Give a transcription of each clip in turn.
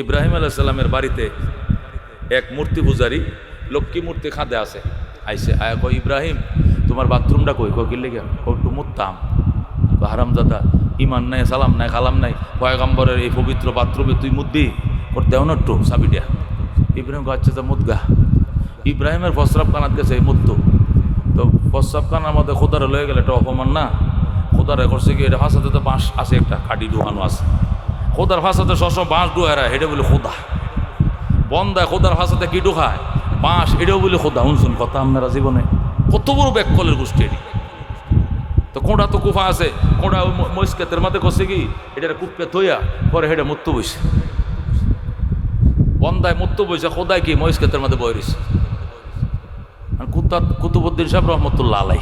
ইব্রাহিম আলাইহিস সালামের বাড়িতে এক মূর্তি পূজারী লক্ষ্মী মূর্তি খাঁদে আছে, আইসে আয়া কয়, ইব্রাহিম তোমার বাথরুমটা কই? কই কিনলে গিয়া একটু মুততাম। হারামজাদা, ইমান নাই, সালাম নাই, খালাম নাই, পয়গম্বরের এই পবিত্র বাথরুমে তুই মুদ্দি করতে না একটু চাবিটা। ইব্রাহিম গাচ্ছে যে মুদগা। ইব্রাহিমের প্রস্রাব কানাত গেছে এই মুদ্দু, তো প্রস্রাব কানার মধ্যে খোদারে লয়ে গেলে এটা অপমান না? খোদারে করছে কি, এটা ফাঁসাতে তো বাঁশ আছে, একটা কাটি ডুহানো আছে, খোদার ফাঁসাতে সবসময় বাঁশ ডুহারা, এটা বলে খোদা। বন্দায় খোদার ফাঁসাতে কি ডুখায়? বাঁশ, এটাও বলে খোদা। শুনছুন কথা আপনারা জীবনে কত বড় ব্যাককলের গোষ্ঠী এটি। তো কোঁড়া তো কুফা আছে, কোঁড়া মস্কেতের মাঝে করছে কি, এটা কুপকে থইয়া পরে হেঁটে মুত্তু বইছে, বন্দায় মুত্তু বইছে, খোদায় কি মস্কেতের মাঝে বই রয়েছে। কুতুবুদ্দিন সাহেব রহমতুল্লাহ আলাই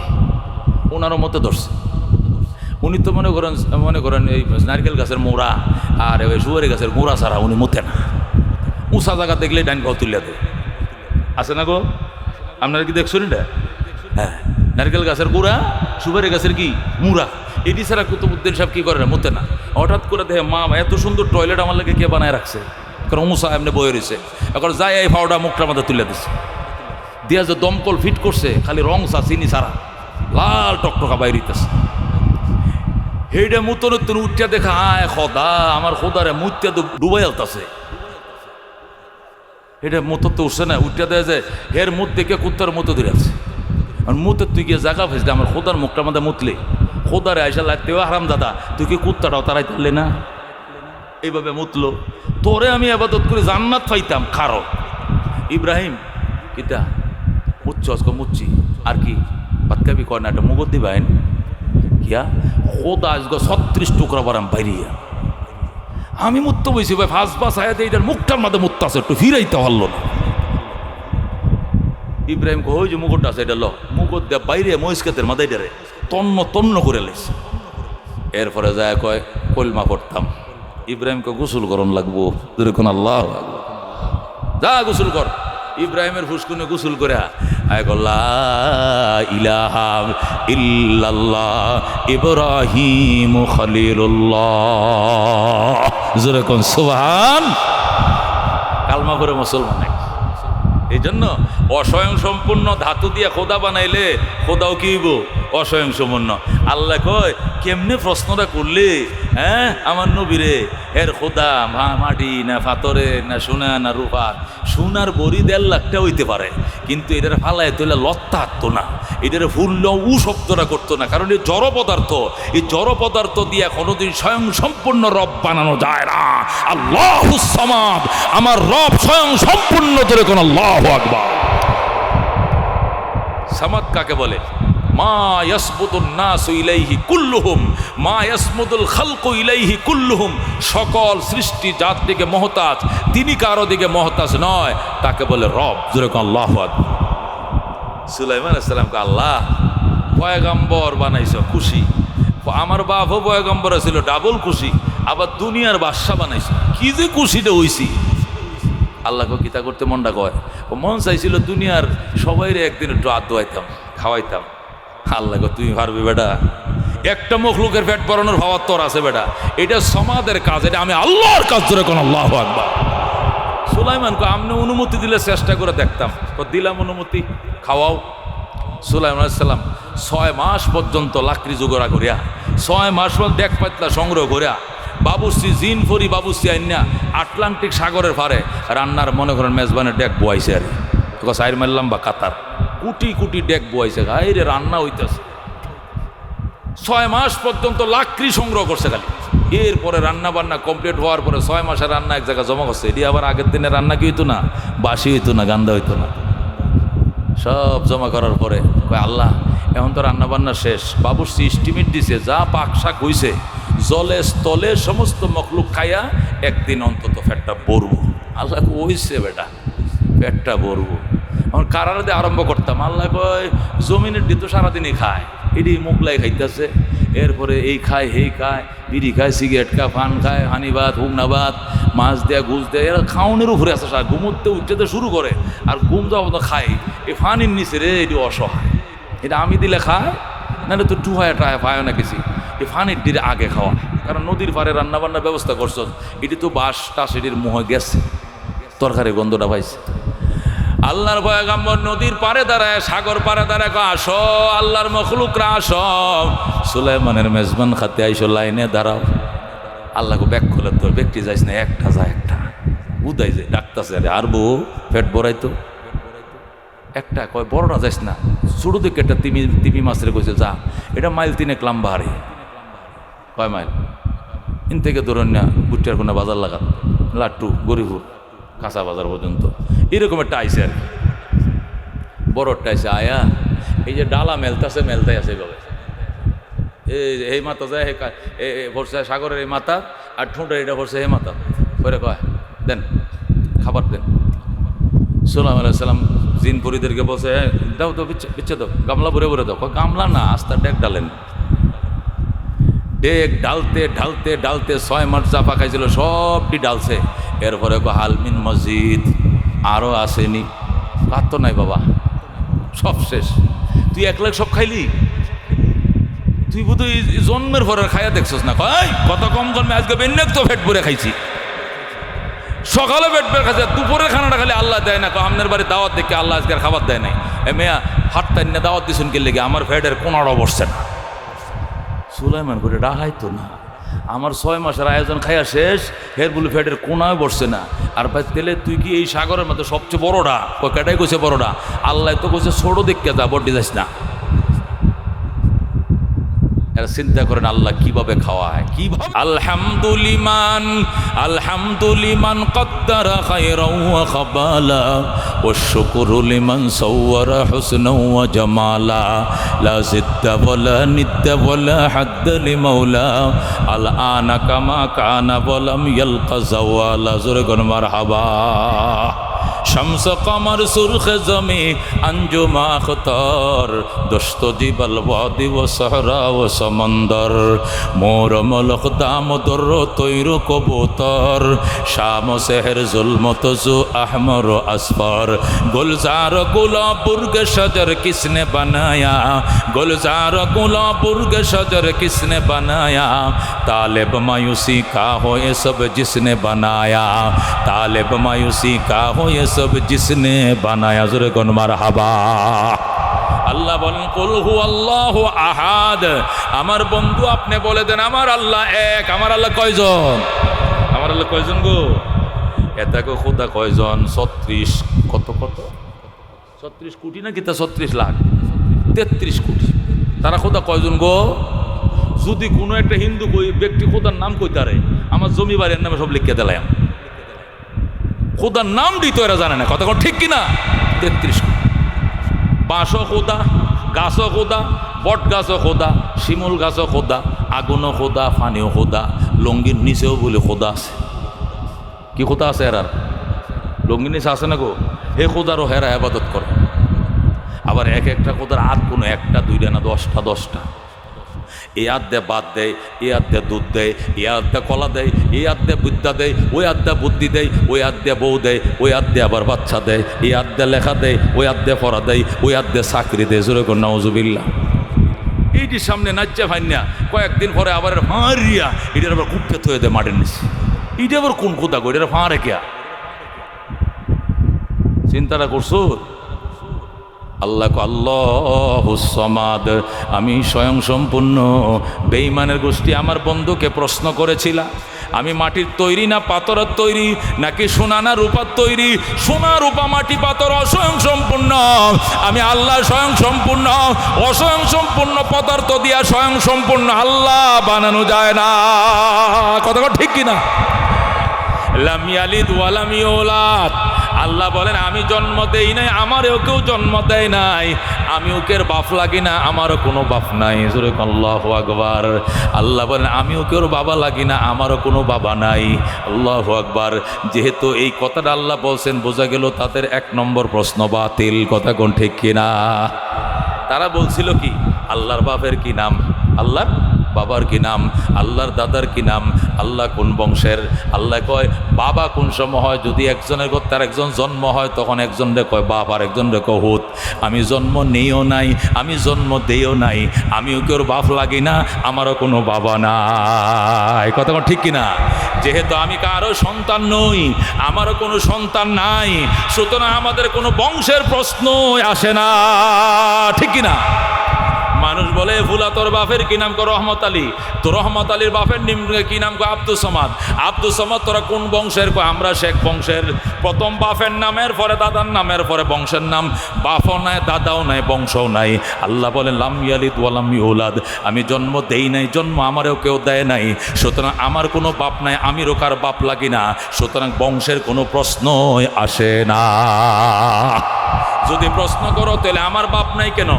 ওনারও মতে ধরছে। উনি তো মনে করেন এই নারকেল গাছের মোড়া আর ওই সুয়ারি গাছের মোড়া ছাড়া উনি মতে না। উঁচা জায়গা দেখলে ডাইন গাও তুলিয়া দেয়, আছে না গো? আপনারা কি দেখছেন এটা? হ্যাঁ, নারকেল গাছের গোড়া, সুপারি গাছের কি মুড়া, এটি ছাড়া কুতুবুদ্দিন সাহেব কি করে না, মতে না। হঠাৎ করে দেখে মা এত সুন্দর টয়লেট আমার লাগে কে বানায় রাখছে, কারণ মুসা এমনি বয়ে রয়েছে, এখন যাই এই ফাওড়া মুখটার মধ্যে তুলে দিচ্ছে, দিয়া যে দমকল ফিট করছে, খালি রং চা চিনি ছাড়া লাল টকটকা বাইরিতেছে। হেইটা মুতন উঠিয়া দেখা, আয় খোদা, আমার খোদারে মুতিয়া তো ডুবাই আলতাছে। এটা মতো তো উঠছে না, উঠিয়া দেয় যে হের মুখ দেখে কুত্তার মতো ধরে আছে। আর মুতে তুই গিয়ে জায়গা ফেসলে আমার খোদার মুখটার মধ্যে মুতলে, খোদারে আইসা লাগতেও হারাম দাদা, তুই কি কুত্তাটাও তারাই তুললে না? এইভাবে মুতলো, তোরে আমি আবাদত করে জান্নাত পাইতাম খারো। ইব্রাহিম কিতা মুচ্ছ আজকে মুচ্ছি আর কি বাতকাবি কয় না, একটা মুগর দিবাইন কিয়া খোদা আজকে 36 টুকরা বারাম বাইরিয়া আমি মুত্ত বইছি ভাই, ফাঁস বাস আয়াতে এইটার মুখটার মাঝে মুত্ত আছে, একটু ফিরাইতে পারল না। ইব্রাহিম কই যে মুকুটটা আছে এটা ল, মুকুট দেয়া বাইরে মহিষকাতের মাথায় ডেরে তন্ন তন্ন করে লেছে। এরপরে যায় কয় কলমা পড়তাম। ইব্রাহিমকে গোসল করন লাগবো, যেরকম আল্লাহ যা গোসল কর। ইব্রাহিমের ফুসকুনে গোসল করে আয় লা ইলাহা ইল্লাল্লাহ ইব্রাহিম খলিলুল্লাহ, যেরকম সুবহান। কালমা করে মুসলমান। এই জন্য অস্বয়ং সম্পূর্ণ ধাতু দিয়ে খোদা বানাইলে খোদাও কি হইব? অস্বয়ং সম্পূর্ণ। আল্লাহ কয় কেমনে প্রশ্নটা করলে, হ্যাঁ আমার নবীরে, এর খোদা মাটি না পাথরে না সোনা না রূপা? সোনার বড়ি 1.5 লাখটা হইতে পারে, কিন্তু এটার ফালায় তোলে লত্তা হাঁটতো না, এটার ফুলল উ শব্দটা করতো না, কারণ এই জড় পদার্থ, এই জড় পদার্থ দিয়ে কোনোদিন স্বয়ং সম্পূর্ণ রব বানানো যায় না। আল্লাহুস সামাদ, আমার রব স্বয়ং সম্পূর্ণ, ধরে কোন আল্লাহু আকবার। সামাদ কাকে বলে? মা ইয়াসবুতুন নাসু ইলাইহি কুল্লুহুম মা ইয়াসমুদুল খালকু ইলাইহি কুল্লুহুম, সকল সৃষ্টি যার দিকে মহতাজ, তিনি কারো দিকে মহতাজ নয়, তাকে বলে রব, যেরকম আল্লাহু আকবার। সুলাইমান আলাইহিস সালামকে আল্লাহ পয়গম্বর বানাইছ, খুশি। আমার বাপও পয়গম্বর ছিল, ডাবল খুশি। আবার দুনিয়ার বাদশা বানাইছ, কি যে খুশিটা হইছি। আল্লাহকে কিতা করতে মনটা কয়, ও মন চাইছিল দুনিয়ার সবাইরে একদিন একটু হাত ধোয়াইতাম, খাওয়াইতাম। আল্লাহ তুমি পারবি বেটা? একটা মখলুকের পেট ভরানোর ভাবার তোর আছে বেটা? এটা সমাদের কাজ, এটা আমি আল্লাহর কাজ, ধরে কোন আল্লাহু আকবার। সুলাইমানকে আপনি অনুমতি দিলে চেষ্টা করে দেখতাম, দিলাম অনুমতি, খাওয়াও। সুলাইমান আলাইহিস সালাম 6 মাস পর্যন্ত লাকড়ি জোগাড় করিয়া, 6 মাস পর্যন্ত ডেক পাতলা সংগ্রহ করিয়া, বাবুসি জিন ফরি বাবুসি আইনা আটলান্টিক সাগরের পারে রান্নার মনে করেন মেজবানের ডেক বয়াইছে। আর সাইর মারলাম বা কাতার কুটি কুটি ডেক বয়াইছে, গাইরে রান্না হইতেছে। 6 মাস পর্যন্ত লাকড়ি সংগ্রহ করছে খালি। এরপরে রান্না বান্না কমপ্লিট হওয়ার পরে 6 মাসের রান্না এক জায়গায় জমা করছে। এটি আবার আগের দিনে রান্না কি হইতো না, বাসি হইতো না, গান্দা হইতো না। সব জমা করার পরে কয় আল্লাহ এখন তো রান্না বান্না শেষ, বাবুর্চি এস্টিমেট দিছে যা পাক শাক হইছে জলে স্থলে সমস্ত মখলুক খাইয়া একদিন অন্তত পেটটা ভরবো। আল্লাহ হইছে বেটা, পেটটা ভরবো। এখন কারারে দিয়ে আরম্ভ করতাম। আল্লাহ কয় জমিনের দিত সারাদিনই খায়, এটি মোগলাই খাইতেছে, এরপরে এই খায় সেই খায়, বিড়ি খায়, সিগারেট খায়, পান খায়, হানি ভাত, হুগনা ভাত, মাছ দেয়া, ঘুষ দেয়, এরা খাওয়ানোর উপরে আসে। ঘুমোতে উঠতে শুরু করে, আর ঘুম যাওয়া তো খায় এই ফানির নিচে রে। এটি অসহায়, এটা আমি দিলে খায়, না তো টুহায় টায় পায় না কিছু, এই ফানির দিলে আগে খাওয়া। কারণ নদীর পাড়ে রান্না বান্নার ব্যবস্থা করছো, এটি তো বাস টাস এটির মুহে গেছে, তরকারি গন্ধটা পাইছে। আল্লাহর পয়গম্বর নদীর পাড়ে দাঁড়ায়, সাগর পাড়ে দাঁড়ায়, আসো আল্লাহর মখলুকরা আসো, সুলাইমানের মেজবান খাতে আইসো, লাইনে দাঁড়াও। আল্লাহকে ব্যাগ খোলে, তোর ব্যক্তি যাইস না, একটা যা একটা উদাই যায় ডাকতেছে, আরে আর বউ পেট ভরাইতো একটা, কয় বড়টা যাইস না, ছোটো দিকে একটা তিমি মাছের কইছে যা, এটা মাইল 3 লম্বা হারে। কয় মাইল? ইন থেকে ধরুন না বুটিয়ার কোনো বাজার লাগাত, লাট্টু গরিপুর কাঁচা বাজার পর্যন্ত এরকম একটা আইসে আর কি, বড়টা আইসে আয়া, এই যে ডালা মেলতাই আছে এইভাবে, এই মাথা যায় ভরসা সাগরের এই মাথা, আর ঠোঁটের এটা ভরসা এই মাথা, পরে কয় দেন খাবার দেন। সাল্লাল্লাহু আলাইহি সাল্লাম জিনপুরীদেরকে বলছে, দাও তো বিচ্ছে দাও, গামলা ভরে ভরে দাও। গামলা না, আস্তা ডেক ডালেন। ডেক ঢালতে ঢালতে ঢালতে 6 মাস যা পাকাইছিল সবটি ডালছে। এরপরে হালমিন মসজিদ আরও আসেনি, আর তো নাই বাবা, সব শেষ। তুই 1 লাখ সব খাইলি? তুই বোধ জন্মের পরে খাইয়া দেখছস না? কয় কত কম জন্মে, আজকে বেন্নেক তো পেট ভরে খাইছি, সকালে পেট ভরে খাইছে, দুপুরের খানাটা খালি আল্লাহ দেয় না। আপনার বাড়ি দাওয়াত দেখে আল্লাহ আজকে খাবার দেয় নাই। এ মেয়া হাটটাই না দাওয়াত দিছুন কে লেগে, আমার পেটের কোনাড়ও বসছে না। সুলাইমান করে ডাহাইতো না, আমার 6 মাসের আয়োজন খাইয়া শেষ, হের বলে ফেটের কোনায় বসছে না। আর ভাই তেলে তুই কি এই সাগরের মধ্যে সবচেয়ে বড়টা? কেটাই কইছে বড়টা? আল্লাহ তো কইছে ছোটো দেখতে যা, বড্ডি যাস না। এরা চিন্তা করেন আল্লাহ কিভাবে খাওয়ায়, কিভাবে। আলহামদুলিমান কদ্দারা খায়রাও ওয়া খাবালা ওয়া শুকরু লিমান সাওয়ারা হুসনা ওয়া জামালা লা জিদ্দা ওয়ালা নিদ্দা ওয়ালা হাদ্দা লিমাওলা আল আনা কামা কানা ওয়ালাম ইয়ালকা জাওয়ালা। জোরে কোন মারহাবা। শামস কমর সুরখ জমি अंजुमा अख्तर दस्त जिबल वादी व सहरा व समंदर मोर मलक दाम दर तैर कबूतर शाम शहर जुल्मत जो अहमर असफर गुलजार गुलाबुर्ग शजर किसने बनाया गुलजार गुलाबुर्ग शजर किसने बनाया तालिब मायूसी का हो ये सब जिसने बनाया तालिब मायूसी का हो ये सब जिसने बनाया। ज़ोरे कोन मारहाबा। আল্লাহ বলেন কুল হু আল্লাহু আহাদ। আমার বন্ধু আপনি বলে দেন আমার আল্লাহ এক। আমার আল্লাহ কয়জন? আমার আল্লাহ কয়জন গো? এটাকে খোদা কয়জন? 36 কত 36 কোটি না কিতা 36 লাখ 33 কোটি। তারা খোদা কয়জন গো? যদি কোনো একটা হিন্দু ব্যক্তি খোদার নাম কইতারে আমার জমি বাড়ির নামে সব লিখে দিলাম। খোদার নাম দিত এরা জানে না, কথা কোন ঠিক কিনা? 33 কোটি। বাঁশও খোদা, গাছও খোদা, বট গাছও খোদা, শিমুল গাছও খোদা, আগুনও খোদা, পানিও খোদা, লঙ্গির নিচেও বলে খোদা আছে। কি খোদা আছে এরার? লঙ্গির নিচে আছে না গো? হে খোদারও হেরা আবাদত করে। আবার এক একটা খোদার আত কোনো একটা দুইটা না 10টা। এই হাত দিয়ে বাদ দেয়, এই হাত দিয়ে দুধ দেয়, এই হাত দিয়ে কলা দেয়, এই হাত দিয়ে বিদ্যা দেয়, ওই হাত দিয়ে বুদ্ধি দেয়, ওই হাত দিয়ে বউ দেয়, ওই হাত দিয়ে আবার বাচ্চা দেয়, এই হাত দিয়ে লেখা দেয়, ওই হাত দিয়ে পড়া দেয়, ওই হাত দিয়ে চাকরি দেয়। জোরে কোন নাউজুবিল্লাহ। এইটির সামনে নাচা ভাইনা কয়েকদিন পরে আবার ফাঁড়িয়া এটার আবার কুপকে থয়ে দেয় মাটির নিচে। এইটা আবার কোন কোথা কই? এটা ফাঁ রেখে চিন্তাটা করছো? আল্লাহ আল্লাহুস সামাদ, আমি স্বয়ং সম্পূর্ণ। বেঈমানের গোষ্ঠী আমার বন্ধুকে প্রশ্ন করেছিলাম আমি মাটির তৈরি না পাথরের তৈরি, নাকি সোনা না রূপার তৈরি? সোনা রূপা মাটি পাথর অস্বয়ং সম্পূর্ণ। আমি আল্লাহ স্বয়ং সম্পূর্ণ। অস্বয়ং সম্পূর্ণ পদার্থ দিয়া স্বয়ং সম্পূর্ণ আল্লাহ বানানো যায় না। কথা ঠিক কিনা? লাম ইয়ালিদ ওয়া লাম ইউলাদ। আল্লাহ বলেন আমি জন্ম দেই নাই, আমারও কেউ জন্ম দেয় নাই। আমি ওকের বাপ লাগি না, আমারও কোনো বাপ নাই। জোরে আল্লাহু আকবার। আল্লাহ বলেন আমি ওকের বাবা লাগি না, আমারও কোনো বাবা নাই। আল্লাহু আকবার। যেহেতু এই কথাটা আল্লাহ বলছেন, বোঝা গেল তাদের 1 নম্বর প্রশ্ন বাতিল। কথা কোন ঠিক কিনা? তারা বলছিল কি আল্লাহর বাপের কি নাম? আল্লাহর বাবার কি নাম, আল্লাহর দাদার কি নাম, আল্লাহ কোন বংশের। আল্লাহ কয় বাবা কোন সময় হয়, যদি একজনের ঘর তার একজন জন্ম হয় তখন একজনরে কয় বাপ আর একজনরে কয় হুত। আমি জন্ম নেইও নাই, আমি জন্ম দেইও নাই, আমিও কেউ বাপ লাগি না, আমারও কোনো বাবা নাই। কথা ঠিক কিনা? যেহেতু আমি কারো সন্তান নই, আমারও কোনো সন্তান নাই, সুতরাং আমাদের কোনো বংশের প্রশ্ন আসে না, ঠিক কিনা? মানুষ বলে ফুলা তোর বাপের কি নাম কো রহমত আলী, তো রহমত আলীর বাপের কি নাম কো আব্দুল সমাদ। আব্দুল সমাদ তোরা কোন বংশের? কো আমরা শেখ বংশের। প্রথম বাপের নামের পরে দাদার নামের পরে বংশের নাম। বাপও নাই, দাদাও নাই, বংশও নাই। আল্লাহ বলে লাম ইয়ালিদ ওয়া লাম ইউলাদ, আমি জন্ম দেই নাই, জন্ম আমারও কেউ দেয় নাই, সুতরাং আমার কোনো বাপ নাই, আমিরও কার বাপ লাগি না, সুতরাং বংশের কোনো প্রশ্নই আসে না। যদি প্রশ্ন করো তাহলে আমার বাপ নাই কেন,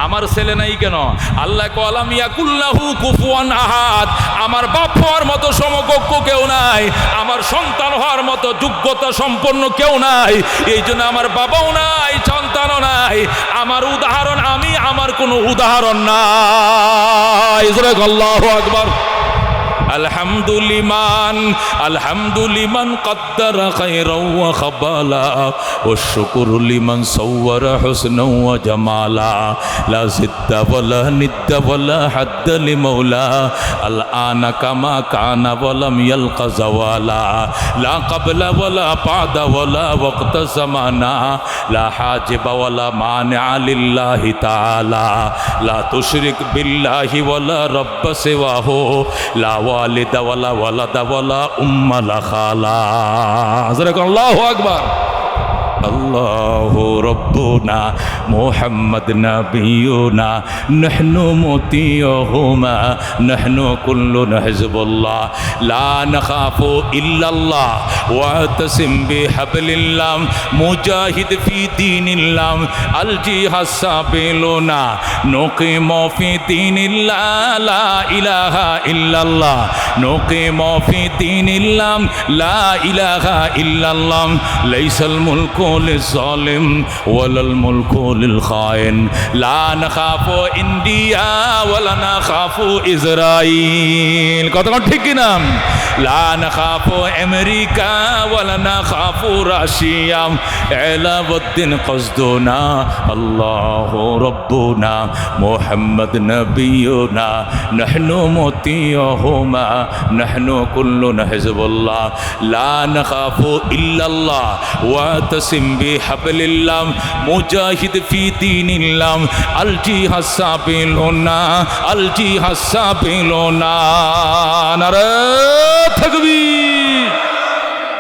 আমার ছেলে নাই কেন? আল্লাহ কলাম ইয়াকুল্লাহু কুফুয়ান আহাদ, আমার বাপ হওয়ার মতো সমকক্ষ কেউ নাই, আমার সন্তান হওয়ার মতো যোগ্যতা সম্পন্ন কেউ নাই, এই জন্য আমার বাবাও নাই, সন্তানও নাই, আমার উদাহরণ আমি, আমার কোনো উদাহরণ নাই। আল্লাহু আকবার। আলহামদুলিমান আলহামদুলিমান কদ্দারা খায়রাও ওয়া খাবালা ওয়া শুকরু লিমান সাওয়ারা হুসনাও ওয়া জামালা লা জিদ্দা ওয়ালা নিদ্দা ওয়ালা হাদ্দা লিমাওলা আল আনা কামা কানা ওয়া লাম ইয়ালকা জাওয়ালা লা ক্বাবলা ওয়ালা বাদা ওয়ালা ওয়াক্তা জামানা লা হাজিবা ওয়ালা মানিআ লিল্লাহি তাআলা লা তুশরিক বিল্লাহি ওয়ালা রাব্বা সিওয়াহু লা ওয়ালিদা ওয়ালা ওয়ালাদা ওয়ালা উম্মা লা খালা। আল্লাহু আকবার। আল্লাহু রব্বুনা মুহাম্মদ নবিয়ুনা নাহনু মুতিয়ুহুমা নাহনু কুল্লুনা হিজবুল্লাহ লা নাখাফু ইল্লাল্লাহ ওয়া তাসিম বিহাবলিল্লাহ মুজাহিদ ফি দীনিল্লাহ আল জিহাদ সাবিলুনা নুকিমু ফি দীনিল্লাহ লা ইলাহা ইল্লাল্লাহ নুকিমু ফি দীনিল্লাহ লা ইলাহা ইল্লাল্লাহ লাইসাল মুলকু লিল-যালিম ওয়ালাল মুলকু লিল-খাইন লা নাখাফু ইন্ডিয়া ওয়ালা নাখাফু ইসরাইল। কথা ঠিক কি না? লা নাখাফু আমেরিকা ওয়ালা নাখাফু রাশিয়া এলাউদ্দিন কসদুনা আল্লাহু রাব্বুনা মুহাম্মদ নবিয়ুনা নাহনু মুতিয়ুহুমা নাহনু কুল্লুনা হিজবুল্লাহ লা নাখাফু ইল্লাল্লাহ ওয়া তাসিম বিহাবলিল্লাহ মুজাহিদ ফি দীনিল্লাহ আল জিহাদ সাবিলুনা আল জিহাদ সাবিলুনা। নারে তাকবীর,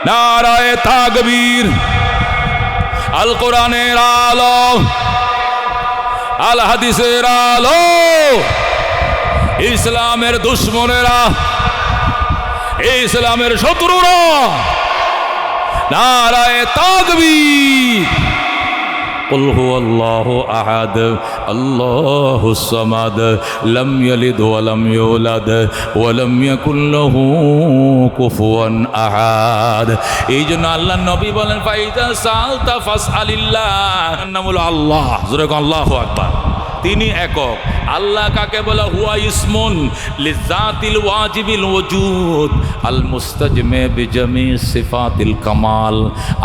নারায়ে তাকবীর। আল কোরআনের আলো, আল হাদিসের আলো, ইসলামের দুশমনেরা, ইসলামের শত্রুরা, নারায়ে তাকবীর। কুল হুয়াল্লাহু আহাদ আল্লাহুস সামাদ লাম ইয়ালিদ ওয়া লাম ইউলাদ ওয়া লাম ইয়াকুল লাহু কুফুয়ান আহাদ। এই জন্য আল্লাহর নবী বলেন ফাইজা সালতা ফাসআলিল্লাহ, নামুল আল্লাহ। জোরে আল্লাহু আকবার। তিনি একক। আল্লাহ কাকে বলে? হুয়া ইসমুন লিজাতিল ওয়াজিবিল ওজুদ আল মুস্তাজমে বিজামি সিফাতিল কামাল।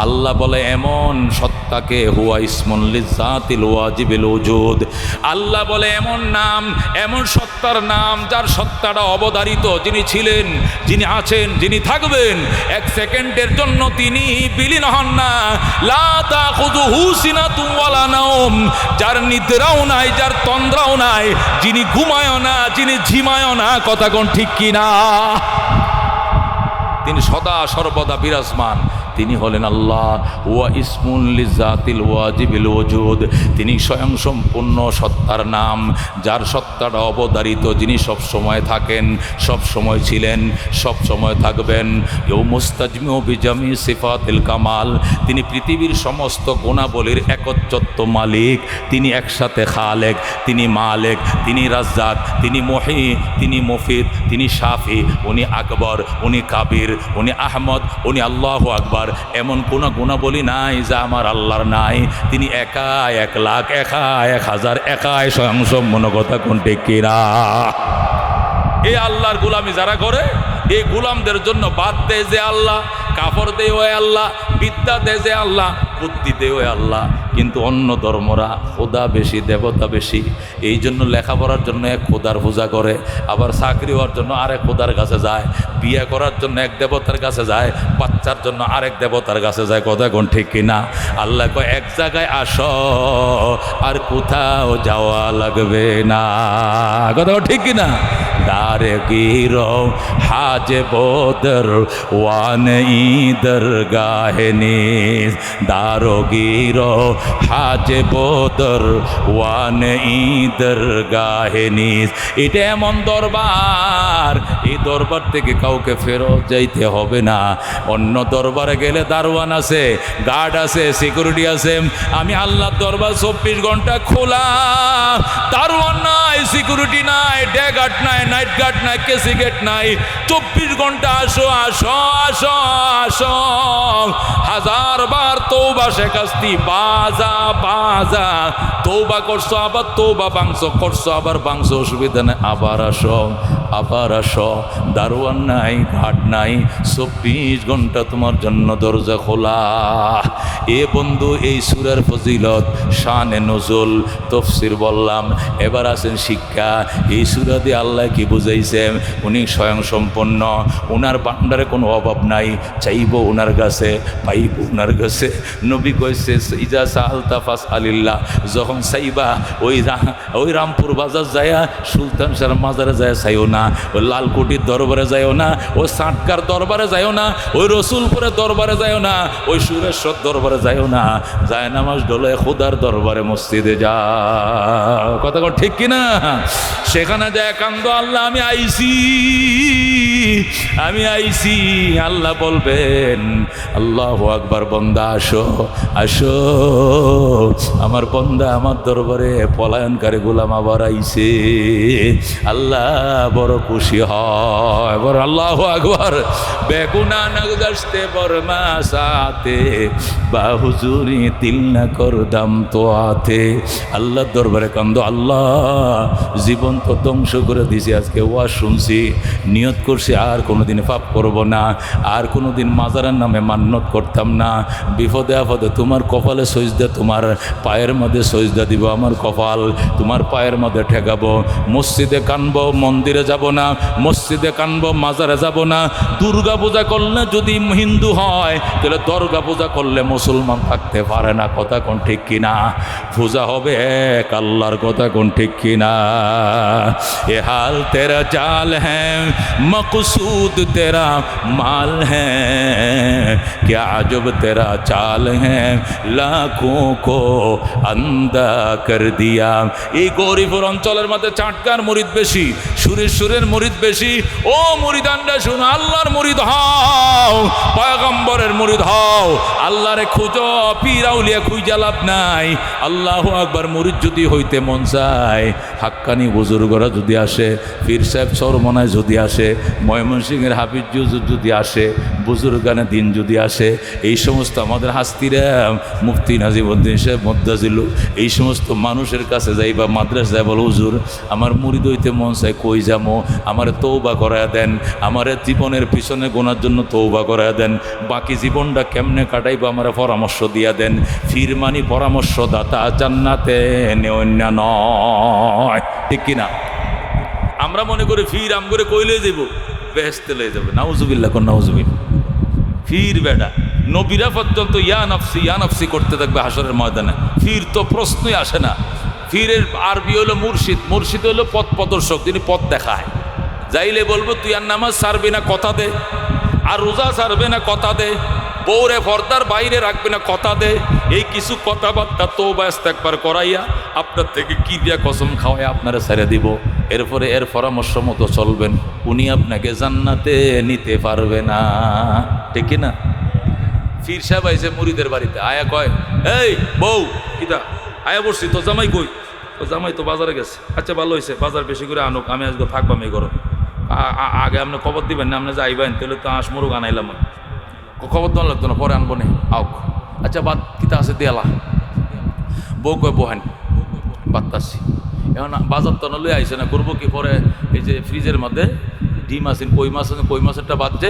আল্লাহ বলে এমন সত্তাকে, হুয়া ইসমুন লিজাতিল ওয়াজিবিল ওজুদ। আল্লাহ বলে এমন নাম, এমন সত্তার নাম যার সত্তাটা অবধারিত, যিনি ছিলেন, যিনি আছেন, যিনি থাকবেন, এক সেকেন্ডের জন্য তিনি বিলীন হন না। লা তাখুযুহু সিনাতুন ওয়ালা নাওম, যার নিদ্রাও নাই, যার তন্দ্রাও নাই, যিনি ঘুমায় না, যিনি ঝিমায় না। কথা কোন ঠিক কিনা? তিনি সদা সর্বদা বিরাজমান। তিনি হলেন আল্লাহ। ওয়া ইসমুন লিজাতিল ওয়াজিবিল ওজুদ, তিনি স্বয়ং সম্পূর্ণ সত্তার নাম, যার সত্তাটা অবধারিত, যিনি সব সময় থাকেন, সব সময় ছিলেন, সব সময় থাকবেন। ইউ মুস্তাজমিউ বিজামি সিফাতিল কামাল, তিনি পৃথিবীর সমস্ত গুণাবলীর একচ্ছত্ব মালিক। তিনি একসাথে খালেক, তিনি মালেক, তিনি রাজ্জাক, তিনি মহি, তিনি মুফিদ, তিনি শাফি, উনি আকবর, উনি কাবির, উনি আহমদ, উনি আল্লাহু আকবার। এমন কোনো গুণাবলী নাই যা আমার আল্লাহর নাই। তিনি একা 1,00,000, একা 1,000, একাই স্বয়ং সম্পূর্ণ। কথা কোন ঠিক কিনা? এই আল্লাহর গোলামি যারা করে, এই গোলামদের জন্য বাদ দেয় যে আল্লাহ, কাপড় দেয় ওই আল্লাহ, বিদ্যা দেয় যে আল্লাহ, বুদ্ধি দেয় ওই আল্লাহ। কিন্তু অন্য ধর্মরা খোদা বেশি, দেবতা বেশি। এই জন্য লেখাপড়ার জন্য এক খোদার পূজা করে, আবার চাকরি হওয়ার জন্য আরেক খোদার কাছে যায়, বিয়ে করার জন্য এক দেবতার কাছে যায়, বাচ্চার জন্য আরেক দেবতার কাছে যায়। কথা কোন ঠিক কিনা? আল্লাহ কয় এক জায়গায় আসো, আর কোথাও যাওয়া লাগবে না। কথা ঠিক কিনা? দারে গিরো হাজে বদর ওয়ান ঈদর গাহেনি, দারো গিরো হাজে বদর ওয়ান ঈদর গাহেনি। এটা এমন দরবার, এই দরবার থেকে কাউকে ফেরত যাইতে হবে না। অন্য দরবারে গেলে দারোয়ান আছে, গার্ড আছে, সিকিউরিটি আছে। আমি আল্লাহর দরবার 24 ঘন্টা খোলা, দারোয়ান নাই, সিকিউরিটি নাই, ডে গার্ড নাই, নাইট গার্ড নাই, কেসি গেট নাই। 24 ঘন্টা আসো আসো আসো আসো। হাজার বার তওবা শেখাস্তি, বাজা বাজা। তওবা করছো, আবার তওবা ভাঙছো, করছো আবার ভাঙছো, অসুবিধা নেই, আবার আসো আবার আসো। দারোয়ান নাই, ঘাট নাই, 24 ঘন্টা তোমার জন্য দরজা খোলা। এ বন্ধু, এই সূরার ফজিলত, শানে নজুল, তাফসীর বললাম। এবার আসেন শিক্ষা। এই সূরা দিয়ে আল্লাহ কি বুঝাইছেন? উনি স্বয়ং সম্পন্ন, ওনার ভান্ডারে কোনো অভাব নাই। চাইবো ওনার কাছে, পাইব ওনার কাছে। নবী কইছে ইজা সাআলতা ফাসআলিল্লাহ, যখন চাইবা ওই রামপুর বাজার যায়া, সুলতান শাহর মাজারে যায় চাইও না, ওই লালকুটির দরবারে যাইও না, ওই সাটকার দরবারে যাইও না, ওই রসুলপুরের দরবারে যাইও না, ওই সুরেশ্বর দরবারে যাইও না। যায় নামাজ ডলে খোদার দরবারে, মসজিদে যা। কথা ঠিক কিনা? সেখানে যায় কান্দ, আল্লাহ আমি আইছি, আমি আইছি। আল্লাহ বলবেন আল্লাহু আকবার, বন্দা আসো আসো, আমার বন্দা আমার দরবারে পলায়নকারী গোলাম আবার আইছে। আল্লাহ বড় খুশি হয়, বড় আল্লাহু আকবার। বেগুনা নগদস্তে বরমা সাথে বা হুজুরি তিল না করদাম তো আতে। আল্লাহর দরবারে কান্দ, আল্লাহ জীবন তো ধ্বংস করে দিছি, আজকে ওয়াজ শুনছি, নিয়ত করছি আর কোনোদিন পাপ করব না, আর কোনোদিন মাজারের নামে মান্যত করতাম না। বিপদে আপদে তোমার কপালে সজদা, তোমার পায়ের মধ্যে সজদা দিব, আমার কপাল তোমার পায়ের মধ্যে ঠেকাবো। মসজিদে কানবো, মন্দিরে যাব না, মসজিদে কানবো, মাজারে যাব না। দুর্গা পূজা করলে যদি হিন্দু হয়, তাহলে দুর্গা পূজা করলে মুসলমান থাকতে পারে না। কথা কোন ঠিক কিনা? পূজা হবে এক আল্লাহর। কথা কোন ঠিক কিনা? এ হাল তেরা চাল হ্যাঁ, মকসুদ তেরা মাল হ্যাঁ, क्या अजब तेरा चाल है, लाखों को अंधा कर दिया। এই গরিবপুর অঞ্চলের মধ্যে চাটকার মুরিদ বেশি, সুরের মুরিদ বেশি। ও মুরিদানরা শুনো, আল্লাহর মুরিদ হও, পয়গম্বরের মুরিদ হও, আল্লাহরে খুঁজো, পীর আউলিয়া খুঁজা লাভ নাই। আল্লাহু আকবার। মুরিদ যদি হইতে মন চায়, হাক্কানি বুজুর্গরা যদি আসে, পীর সাহেব চরমনায় যদি আসে, ময়মনসিংহের হাফিজ যদি আসে, বুজুর্গানে দিন যদি আসে, এই সমস্ত আমাদের হাস্তিরা, মুফতি নাজিমউদ্দিন সাহেব মদ্দাজিল, এই সমস্ত মানুষের কাছে যাইবা, মাদ্রাসা যায়, বলো হুজুর আমার মুরিদ হইতে মন চায়, কই যামো, আমার তওবা করায়া দেন, আমার জীবনের পিছনে গোনার জন্য তওবা করায়া দেন, বাকি জীবনটা কেমনে কাটাইবা আমার পরামর্শ দিয়া দেন। ফিরমানি পরামর্শদাতা, জান্নাতে অন্য নয়। ঠিক কিনা? আমরা মনে করি ফির আম করে কইলে যাব, বেহেশতে লয়ে যাবে। নাউজুবিল্লাহ কোন নাউজুবিল্লাহ। ফির বেটা নবীরা পর্যন্ত ইয়া নাফসি করতে থাকবে হাসরের ময়দানে। ফির তো প্রশ্নই আসে না। ফিরের আরবি হলো মুর্শিদ, মুর্শিদ হলো পথ প্রদর্শক, তিনি পথ দেখায়। যাইলে বলবো তুই আর নামাজ ছাড়বি না, কথা দে, আর রোজা ছাড়বে না, কথা দে, বউরে পর্দার বাইরে রাখবে না, কথা দে। এই কিছু কথাবার্তা তওবা ইস্তেগফার করাইয়া আপনার থেকে কি দিয়া কসম খাওয়াই আপনারা ছেড়ে দিব। এরপরে এর পরামর্শ মতো চলবেন, উনি আপনাকে জান্নাতে নিতে পারবে না। ঠিক না? ফির সাহেব আইছে মুরিদের বাড়িতে, আয়া কয় এই বউ কিতা আয়া বসছি, তো জামাই কই? তো জামাই তো বাজারে গেছে। আচ্ছা ভালো হয়েছে, বাজার বেশি করে আনুক, আমি আজকে থাকবাম এই ঘর। আগে আপনি খবর দিবেন না, আপনি যাইবেন, তাহলে তো আঁশ মুরুগ আনাইলাম। খবর দেওয়া লাগতো না, পরে আনবো নে আউক। আচ্ছা বাদ কিতা আছে দেয়ালা। বউ কয় বহেন বাত্তাছি। এখন বাজার তো লই আইসে না, করবো কি? পরে এই যে ফ্রিজের মধ্যে ডিম আছেন, কই মাছ আছে, কই মাছেরটা বাজছে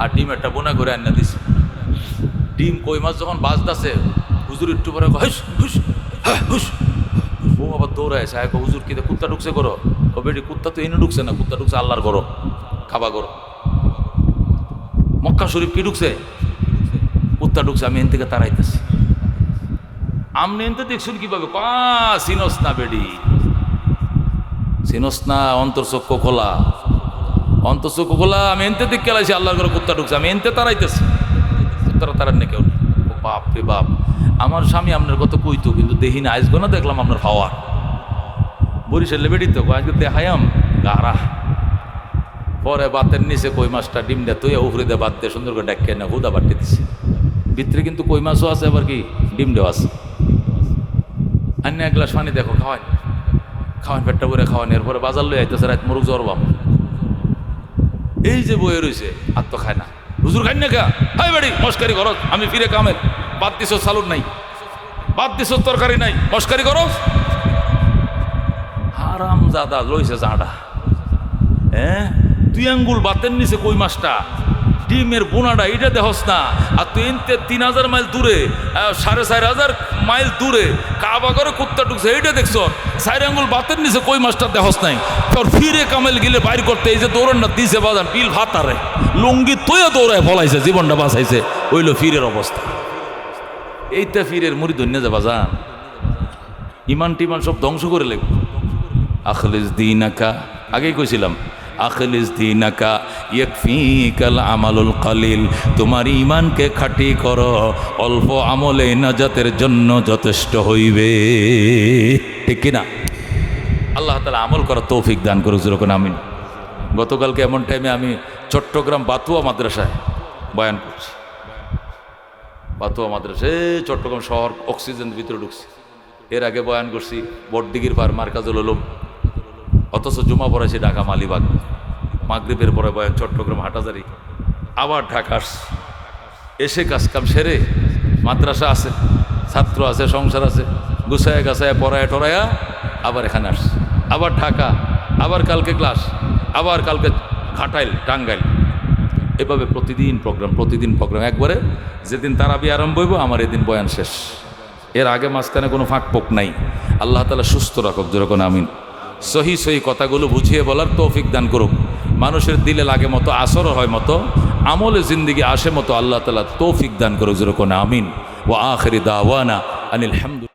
আর ডিম একটা বোনা করে আন্না দিছে। ডিম কই মাছ যখন বাজতেছে, হুজুর একটু পরে হুস হুস হ্যাঁ হুস, ও আবার দৌড়ায় সাহেব, হুজুর কি কুত্তা ঢুকছে করো? ও বেটি কুত্তা তো এনে ঢুকছে না, কুত্তা ঢুকছে আল্লাহর করো, খাবা করো। মক্কা শরীফ কি ঢুকছে? কুত্তা ঢুকছে, আমি এন থেকে তাড়াইতেছি। আমনে এনতে দেখছুন কিভাবে? চিনস না বেডি, চিনস না, অন্তর্চক্ষু খোলা, অন্তর্চক্ষু খোলা। আমি এনতে দিক খেলাইছি, আল্লাহর ঘরে কুত্তা ঢুকছে, আমি এনতে তাড়াইতেছি। কুত্তারা তারার নে কেউ নেই। ও বাপ রে বাপ, আমার স্বামী আপনার কত কইতো, কিন্তু দেখি না, আজগো না দেখলাম আপনার পাওয়ার। বরিশালে বেডি তো আজকে দেখায়াম গারা। পরে বাতের নিচে কই মাছটা ডিম দেয়, তুই উফরে দে বাদ দিয়ে সুন্দর করে ডাক্কে না হুদা বাড়তে দিছে। ভিতরে কিন্তু কই মাছও আছে, আবার কি ডিম দেওয়া আছে। অন্য এক গ্লাস পানি দেখো, খাওয়ান খাওয়ান, পেটটা ভরে খাওয়ান। এরপরে বাজার লই আইতেছে, রাত মরুক জরবাম। এই যে বয়ে রয়েছে, আর তো খায় না। হুজুর খাই না কে? হাই বাড়ি মস্কারি করো, আমি ফিরে কামেল। বাদ দিছ সালুন নাই, বাদ দিছ তরকারি নাই, মস্কারি করো। হারাম জাদা লইছে জাডা। হ্যাঁ, তুই আঙ্গুল বাতের নিচে কই মাছটা, ডিমের বোনাটা, এটা দেখস না। আর তুই 3000 মাইল দূরে, 4500 মাইল দূরে কাবা করে কুত্তা ঢুকছে, এইটা দেখছ। 4 আঙ্গুল বাতের নিচে কই মাছটা দেখস নাই। তোর ফিরে কামেল গেলে বাইর করতে, এই যে দৌড়ানটা দিছে বাজান বিল ভাতারে, লুঙ্গি তোয়া দৌড়ায় ফলাইছে, জীবনটা বাঁচাইছে। ওইল ফিরের অবস্থা। এইটা ফিরের মুড়ি ধন্য যে বাজান, ইমান টিমান সব ধ্বংস করে লেগে। আখলিস দীনাকা, আগেই কইছিলাম, আখলিস দীনাকা ইয়াকফিকাল আমালুল কালিল। তোমার ইমানকে খাঁটি করো, অল্প আমলে নাজাতের জন্য যথেষ্ট হইবে। ঠিক কিনা? আল্লাহ তাআলা আমল করার তৌফিক দান করুক, যেরকম আমিন। গতকালকে এমন টাইমে আমি চট্টগ্রাম বাতুয়া মাদ্রাসায় বয়ান করছি। বাতুয়া মাদ্রাসায় চট্টগ্রাম শহর অক্সিজেনের ভিতরে ঢুকছি। এর আগে বয়ান করছি বড়দিঘির পার মার্কাজুল উলুম, অথচ জুমা পড়াইছি ঢাকা মালিবাগ। মাগরিবের পরে বয়ান চট্টগ্রাম হাটাজারি, আবার ঢাকা এসে কাজকাম সেরে, মাদ্রাসা আছে, ছাত্র আছে, সংসার আছে, গুছায় গাছায় পড়ায় টরায়া আবার এখানে আসছে, আবার ঢাকা, আবার কালকে ক্লাস, আবার কালকে ঘাটাইল, টাঙ্গাইল। এভাবে প্রতিদিন প্রোগ্রাম। একবারে যেদিন তারাবি আরম্ভ হইব, আমার এদিন বয়ান শেষ। এর আগে মাঝখানে কোনো ফাঁক পোক নাই। আল্লাহ তাআলা সুস্থ রাখুক, যেরকম আমিন। সহি কথাগুলো বুঝিয়ে বলার তৌফিক দান করুক। মানুষের দিলে লাগে মতো, আসর হয় মতো, আমলে জিন্দিগি আসে মতো আল্লাহ তাআলা তৌফিক দান করুক, যেরকম আমিন। ওয়া আখিরি দাওয়ানা আনিল হামদুলিল্লাহ।